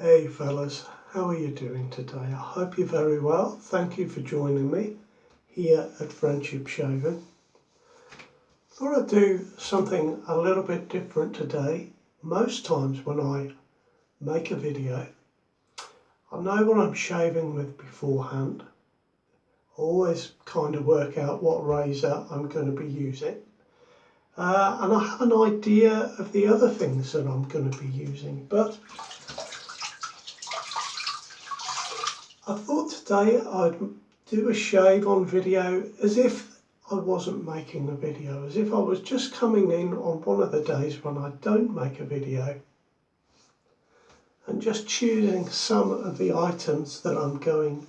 Hey fellas, how are you doing today? I hope you're very well. Thank you for joining me here at Friendship Shaving. Thought I'd do something a little bit different today. Most times when I make a video, I know what I'm shaving with beforehand. I always kind of work out what razor I'm going to be using. And I have an idea of the other things that I'm going to be using, but I thought today I'd do a shave on video as if I wasn't making a video, as if I was just coming in on one of the days when I don't make a video and just choosing some of the items that I'm going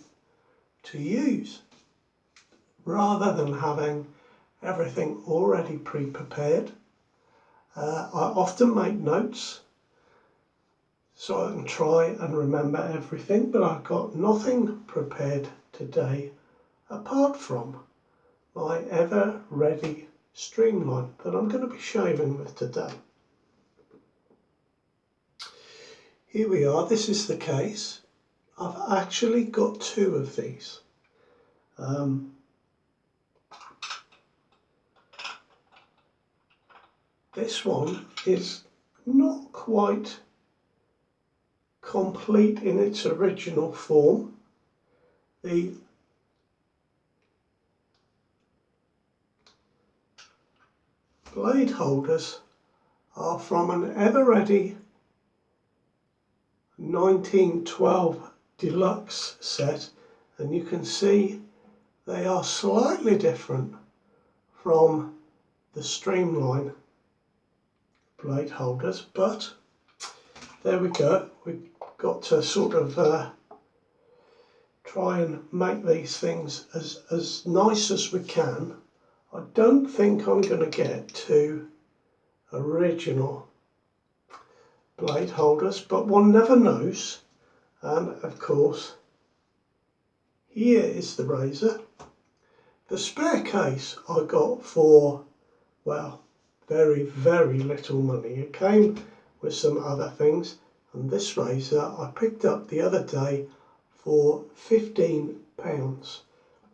to use, rather than having everything already pre-prepared. I often make notes so I can try and remember everything, but I've got nothing prepared today apart from my Ever Ready Streamline that I'm going to be shaving with today. Here we are, this is the case. I've actually got two of these. This one is not quite complete in its original form. The blade holders are from an Ever Ready 1912 deluxe set, and you can see they are slightly different from the Streamline blade holders, but there we go. We've got to sort of try and make these things as nice as we can. I don't think I'm going to get two original blade holders, but one never knows. And of course, here is the razor. The spare case I got for, well, very, very little money. It came with some other things, and this razor I picked up the other day for £15.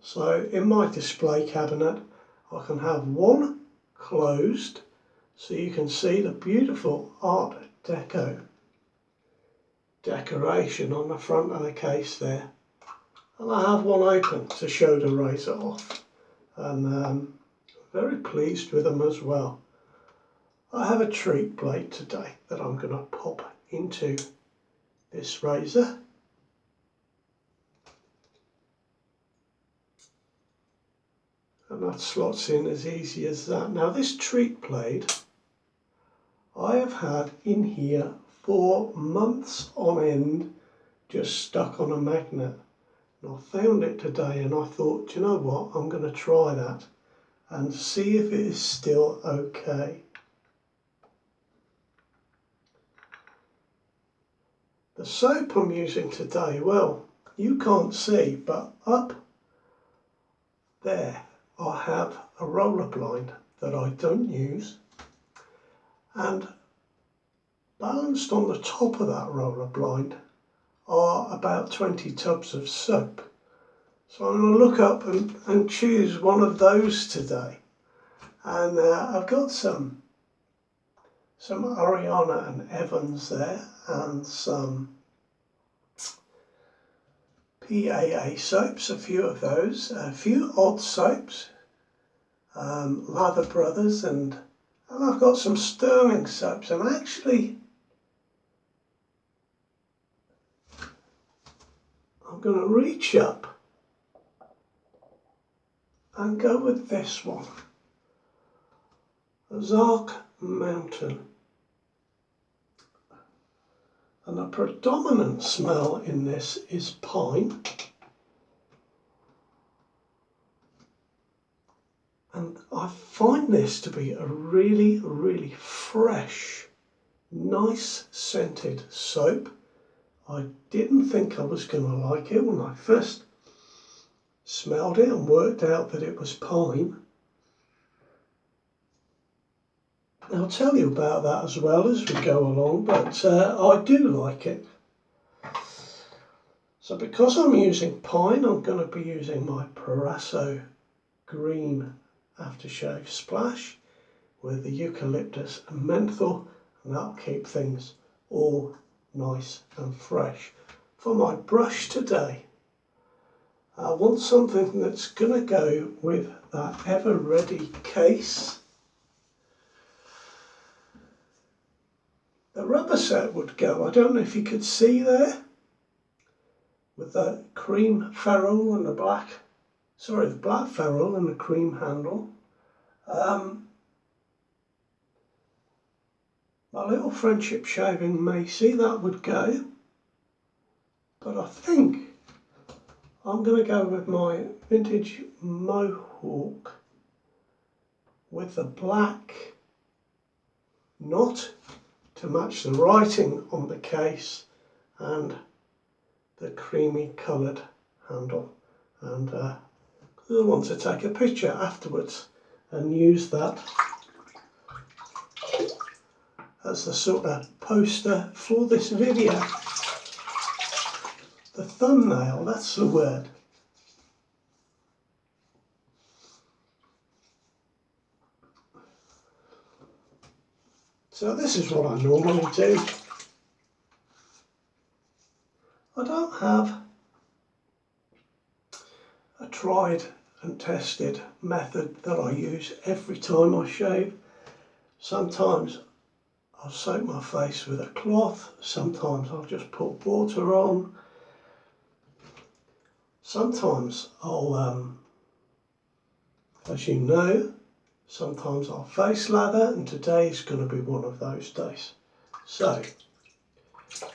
So in my display cabinet I can have one closed so you can see the beautiful Art-Deco decoration on the front of the case there, and I have one open to show the razor off, and very pleased with them as well. I have a treat blade today that I'm going to pop into this razor. And that slots in as easy as that. Now this treat blade I have had in here for months on end, just stuck on a magnet. And I found it today and I thought, do you know what, I'm going to try that and see if it is still okay. The soap I'm using today, well, you can't see, but up there I have a roller blind that I don't use, and balanced on the top of that roller blind are about 20 tubs of soap. So I'm going to look up and choose one of those today. And I've got some Ariana and Evans there, and some PAA soaps, a few of those, a few odd soaps, Lather Brothers, and I've got some Sterling soaps. And actually I'm going to reach up and go with this one, Ozark Mountain. And the predominant smell in this is pine. And I find this to be a really, really fresh, nice scented soap. I didn't think I was going to like it when I first smelled it and worked out that it was pine. I'll tell you about that as well as we go along, but I do like it. So because I'm using pine, I'm going to be using my Proraso green aftershave splash with the eucalyptus and menthol, and that'll keep things all nice and fresh. For my brush today, I want something that's going to go with that Ever Ready case. The rubber set would go, I don't know if you could see there, with the cream ferrule and the black ferrule and the cream handle. My little friendship shaving Macy, that would go, but I think I'm going to go with my vintage Mohawk with the black knot to match the writing on the case and the creamy coloured handle. And I want to take a picture afterwards and use that as the sort of poster for this video. The thumbnail, that's the word. So this is what I normally do. I don't have a tried and tested method that I use every time I shave. Sometimes I'll soak my face with a cloth, sometimes I'll just put water on. Sometimes I'll, as you know, sometimes I'll face lather, and today is going to be one of those days. So,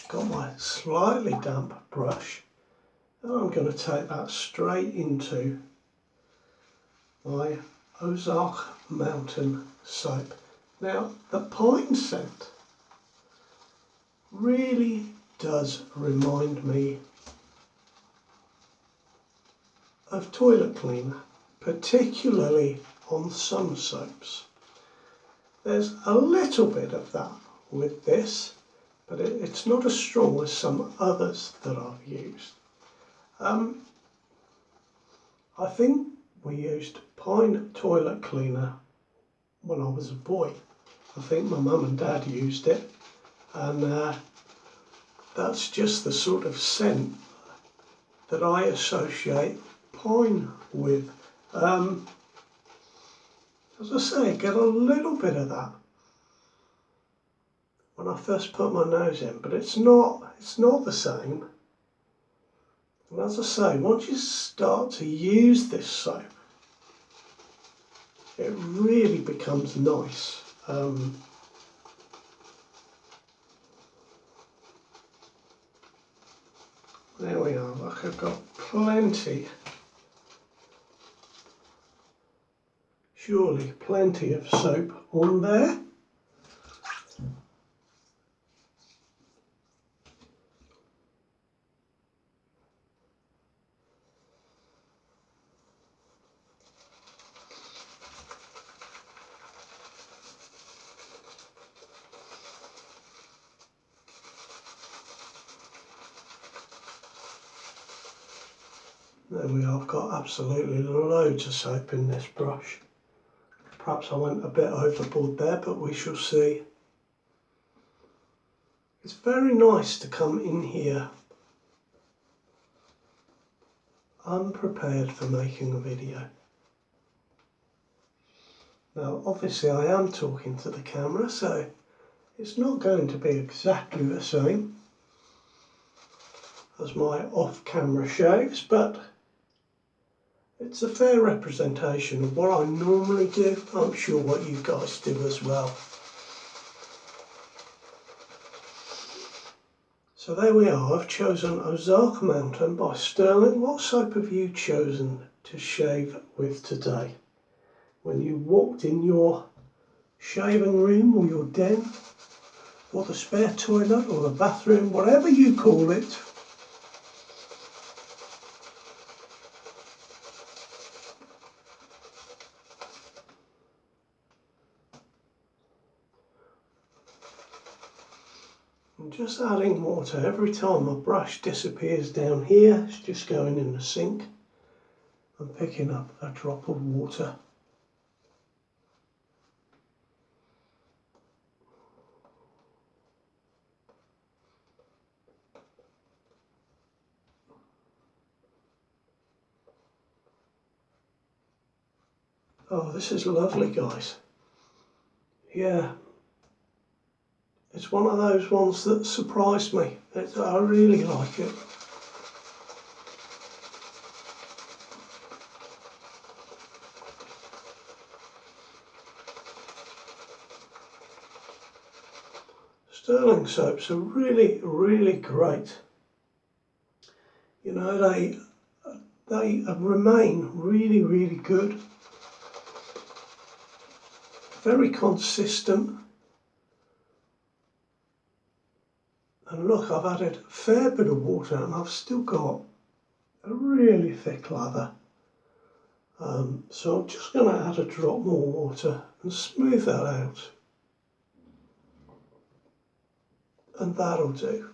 got my slightly damp brush, and I'm going to take that straight into my Ozark Mountain soap. Now, the pine scent really does remind me of toilet cleaner, particularly on some soaps. There's a little bit of that with this, but it's not as strong as some others that I've used. I think we used pine toilet cleaner when I was a boy. I think my mum and dad used it, and that's just the sort of scent that I associate pine with. As I say, get a little bit of that when I first put my nose in, but it's not the same. And as I say, once you start to use this soap, it really becomes nice. There we are, look, I've got plenty, surely plenty of soap on there. There we are, I've got absolutely loads of soap in this brush. Perhaps I went a bit overboard there, but we shall see. It's very nice to come in here unprepared for making a video. Now obviously I am talking to the camera, so it's not going to be exactly the same as my off-camera shaves, but it's a fair representation of what I normally do. I'm sure what you guys do as well. So there we are, I've chosen Ozark Mountain by Sterling. What soap have you chosen to shave with today? When you walked in your shaving room or your den, or the spare toilet or the bathroom, whatever you call it, just adding water. Every time my brush disappears down here, it's just going in the sink and picking up a drop of water. Oh, this is lovely, guys. Yeah. It's one of those ones that surprised me. I really like it. Sterling soaps are really, really great. You know, they remain really, really good. Very consistent. And look, I've added a fair bit of water and I've still got a really thick lather. So I'm just going to add a drop more water and smooth that out. And that'll do.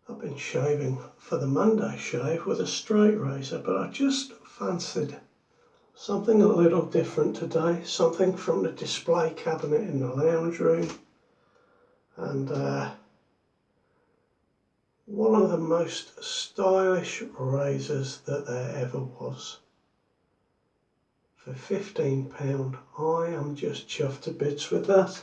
I've been shaving for the Monday shave with a straight razor, but I just fancied something a little different today, something from the display cabinet in the lounge room, and one of the most stylish razors that there ever was. For £15, I am just chuffed to bits with that.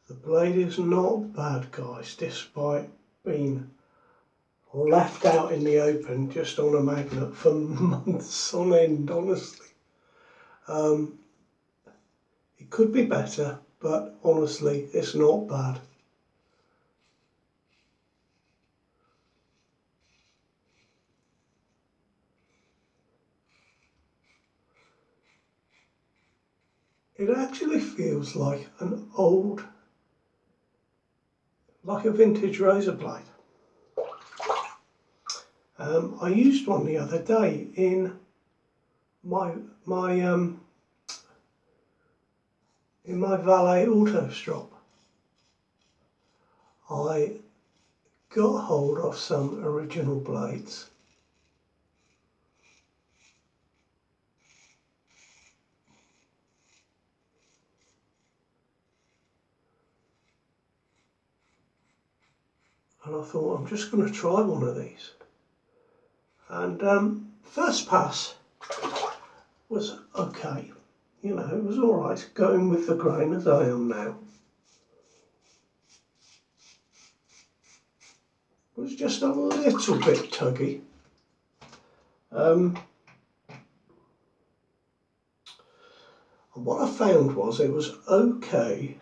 The blade is not bad, guys, despite being left out in the open just on a magnet for months on end, honestly. It could be better, but honestly, it's not bad. It actually feels like an old, like a vintage razor blade. I used one the other day in my valet auto shop. I got hold of some original blades. And I thought, I'm just going to try one of these. And first pass was okay. You know, it was all right, going with the grain as I am now. It was just a little bit tuggy. And what I found was it was okay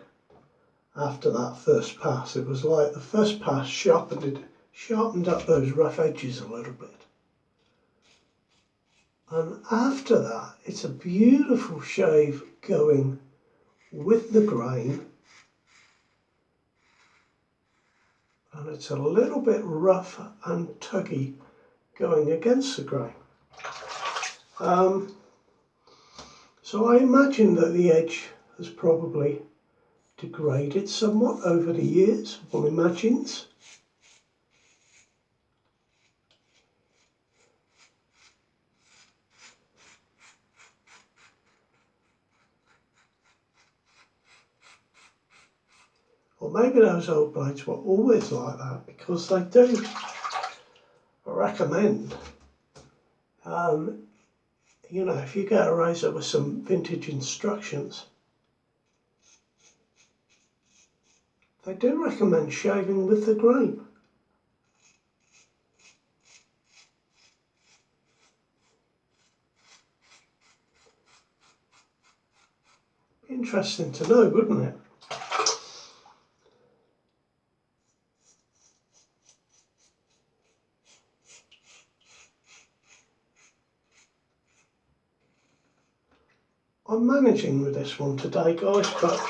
after that first pass. It was like the first pass sharpened up those rough edges a little bit. And after that, it's a beautiful shave going with the grain. And it's a little bit rough and tuggy going against the grain. So I imagine that the edge has probably degraded somewhat over the years, one imagines. Or maybe those old blades were always like that, because they do recommend, you know, if you get a razor with some vintage instructions, they do recommend shaving with the grain. Interesting to know, wouldn't it? I'm managing with this one today, guys, but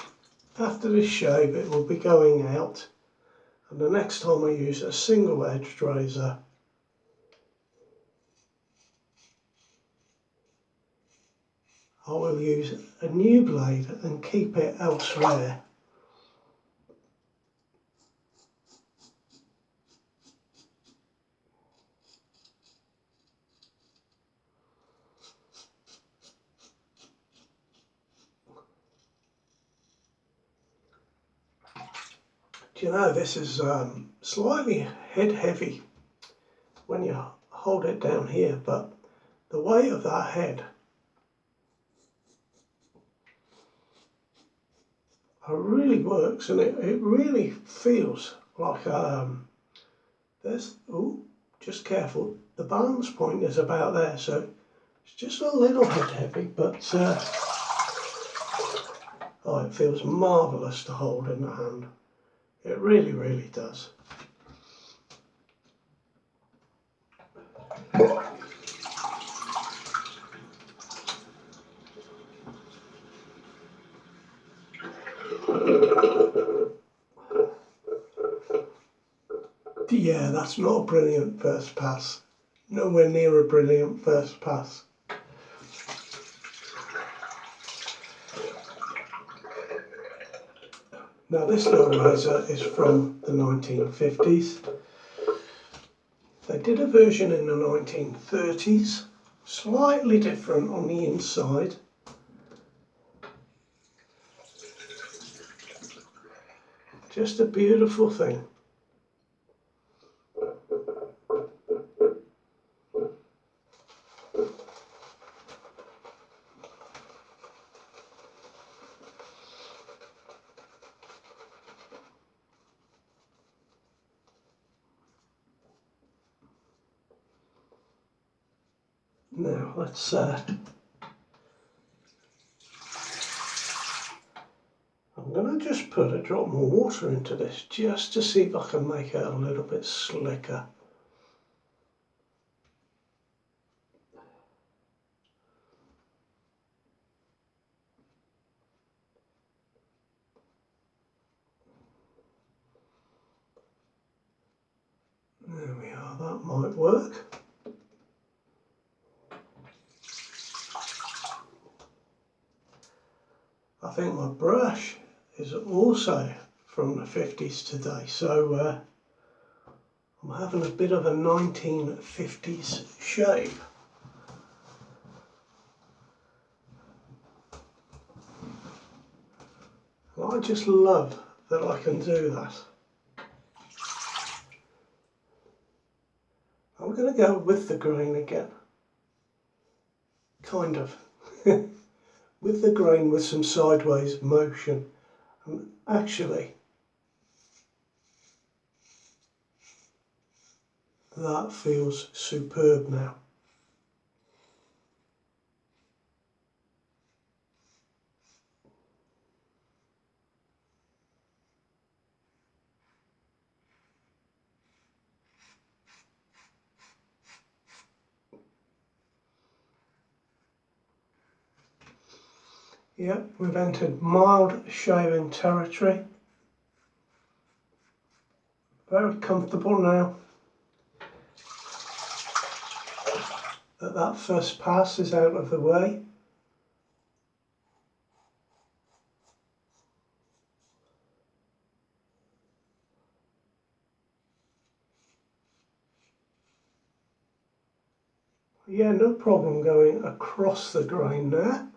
after this shave it will be going out, and the next time I use a single edged razor, I will use a new blade and keep it elsewhere. Do you know, this is slightly head heavy when you hold it down here, but the weight of that head really works, and it really feels like there's, oh, just careful, the balance point is about there, so it's just a little head heavy, but oh, it feels marvellous to hold in the hand. It really, really does. Yeah, that's not a brilliant first pass. Nowhere near a brilliant first pass. Now this little razor is from the 1950s. They did a version in the 1930s, slightly different on the inside. Just a beautiful thing. Now let's I'm going to just put a drop more water into this just to see if I can make it a little bit slicker. There we are, that might work. I think my brush is also from the 50s today, so I'm having a bit of a 1950s shave. And I just love that I can do that. I'm going to go with the grain again. Kind of. With the grain with some sideways motion. And actually, that feels superb now. Yep, we've entered mild shaving territory. Very comfortable now that first pass is out of the way. Yeah, no problem going across the grain there.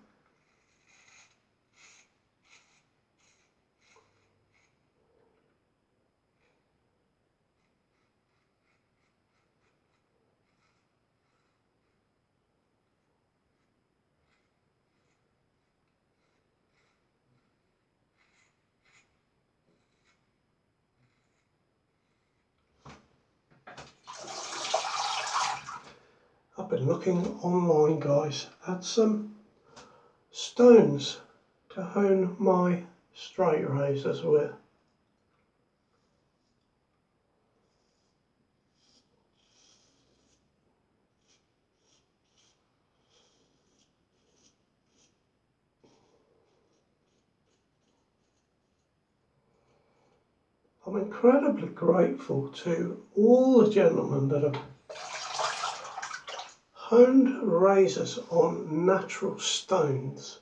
I've been looking online, guys, at some stones to hone my straight razors with. I'm incredibly grateful to all the gentlemen that have honed razors on natural stones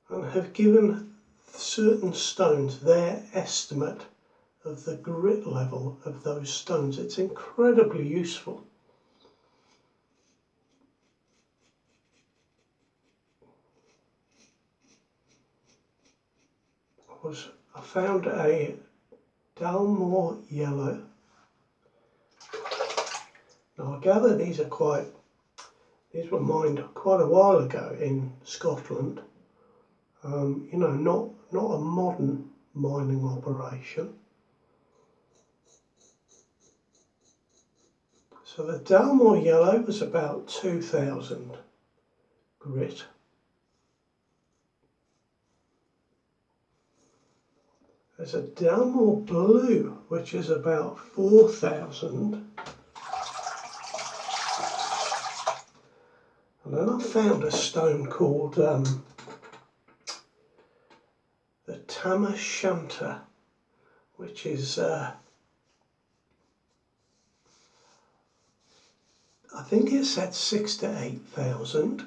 and have given certain stones their estimate of the grit level of those stones. It's incredibly useful. I found a Dalmore yellow. Now I gather these were mined quite a while ago in Scotland. You know, not a modern mining operation. So the Dalmore yellow was about 2000 grit. There's a Dalmore blue which is about 4000. And then I found a stone called the Tam O'Shanter, which is I think it said 6,000 to 8,000.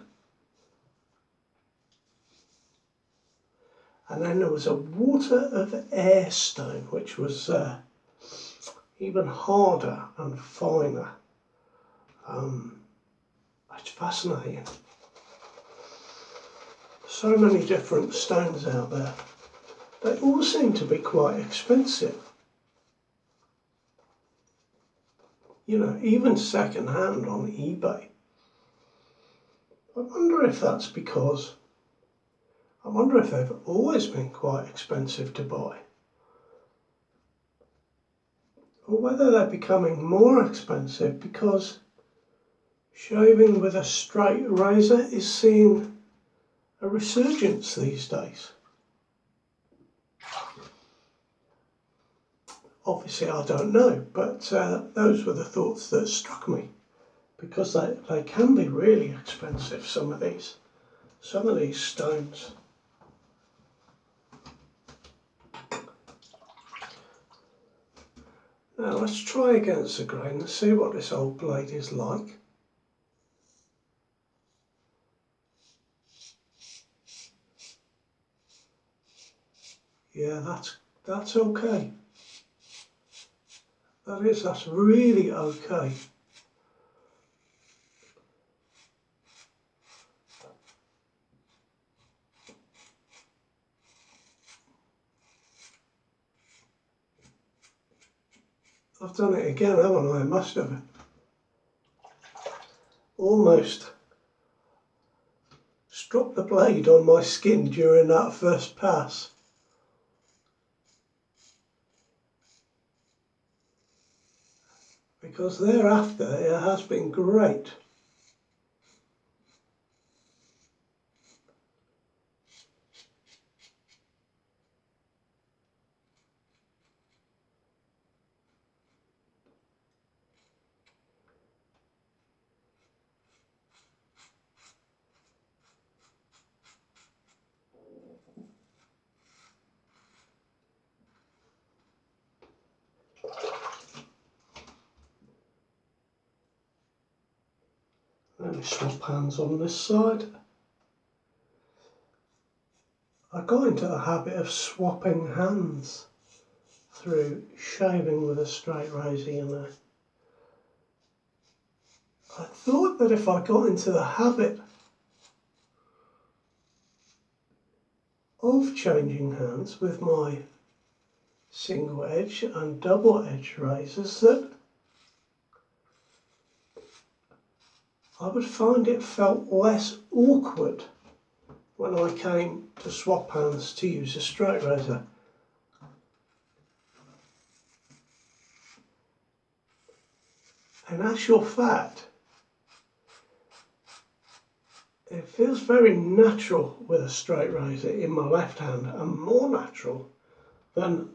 And then there was a water of air stone, which was even harder and finer. It's fascinating. So many different stones out there. They all seem to be quite expensive. You know, even second hand on eBay. I wonder if that's because, I wonder if they've always been quite expensive to buy. Or whether they're becoming more expensive because shaving with a straight razor is seeing a resurgence these days. Obviously I don't know, but those were the thoughts that struck me, because they can be really expensive, some of these stones. Now let's try against the grain and see what this old blade is like. Yeah, that's okay. That's really okay. I've done it again, haven't I? I must have. Almost struck the blade on my skin during that first pass. Because thereafter it has been great. Let me swap hands on this side. I got into the habit of swapping hands through shaving with a straight razor, you know. I thought that if I got into the habit of changing hands with my single edge and double edge razors, that I would find it felt less awkward when I came to swap hands to use a straight razor. In actual fact, it feels very natural with a straight razor in my left hand, and more natural than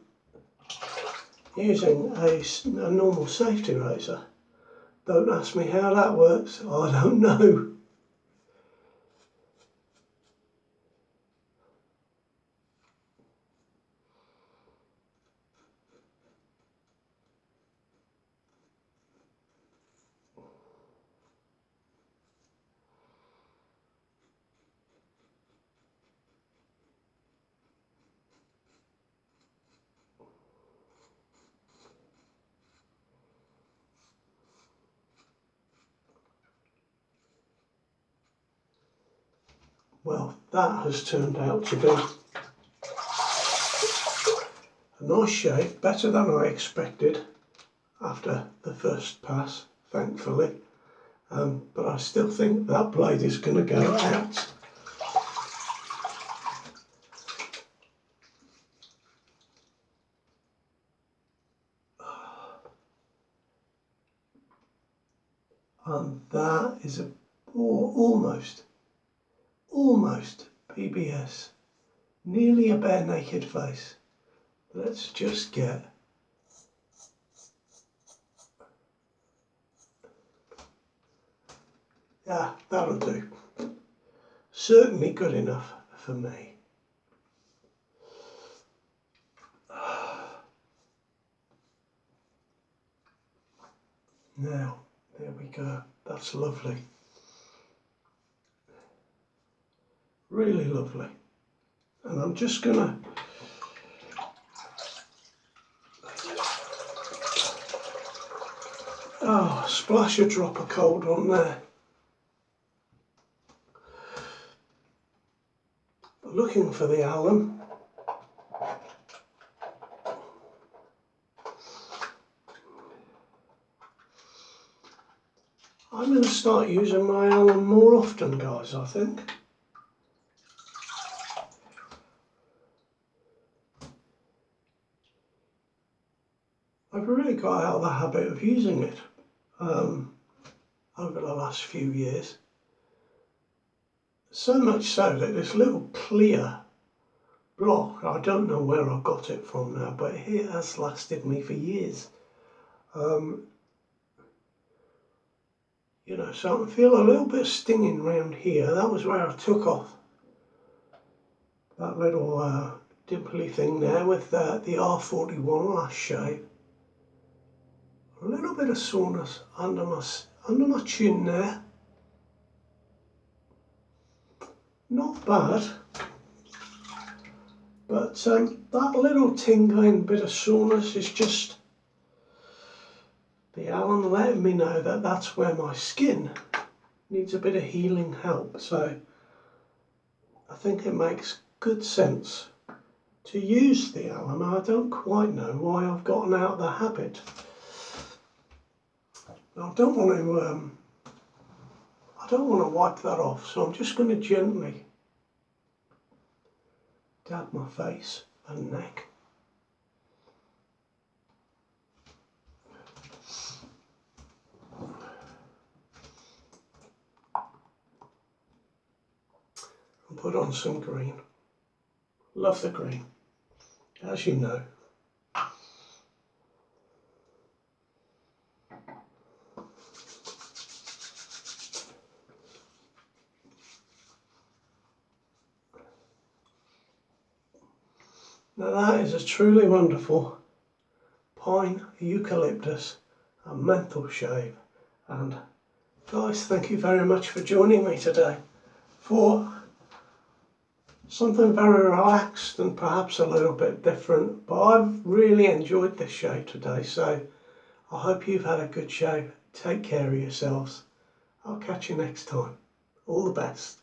using a normal safety razor. Don't ask me how that works, I don't know. Well, that has turned out to be a nice shave, better than I expected after the first pass, thankfully. But I still think that blade is going to go out. And that is almost PBS, nearly a bare naked face. Let's just get that'll do. Certainly good enough for me. Now, there we go. That's lovely. Really lovely. And I'm just gonna splash a drop of cold on there. Looking for the alum. I'm going to start using my alum more often, guys, I think. I've really got out of the habit of using it over the last few years. So much so that this little clear block, I don't know where I got it from now, but it has lasted me for years. You know, so I feel a little bit stinging around here. That was where I took off that little dimply thing there with the R41 last shave. A little bit of soreness under my chin there. Not bad, but that little tingling bit of soreness is just the alum letting me know that that's where my skin needs a bit of healing help. So I think it makes good sense to use the alum. I don't quite know why I've gotten out of the habit. I don't want to wipe that off, so I'm just going to gently dab my face and neck. And put on some green. Love the green, as you know. Now that is a truly wonderful pine, eucalyptus and menthol shave. And guys, thank you very much for joining me today for something very relaxed and perhaps a little bit different. But I've really enjoyed this shave today, so I hope you've had a good shave. Take care of yourselves. I'll catch you next time. All the best.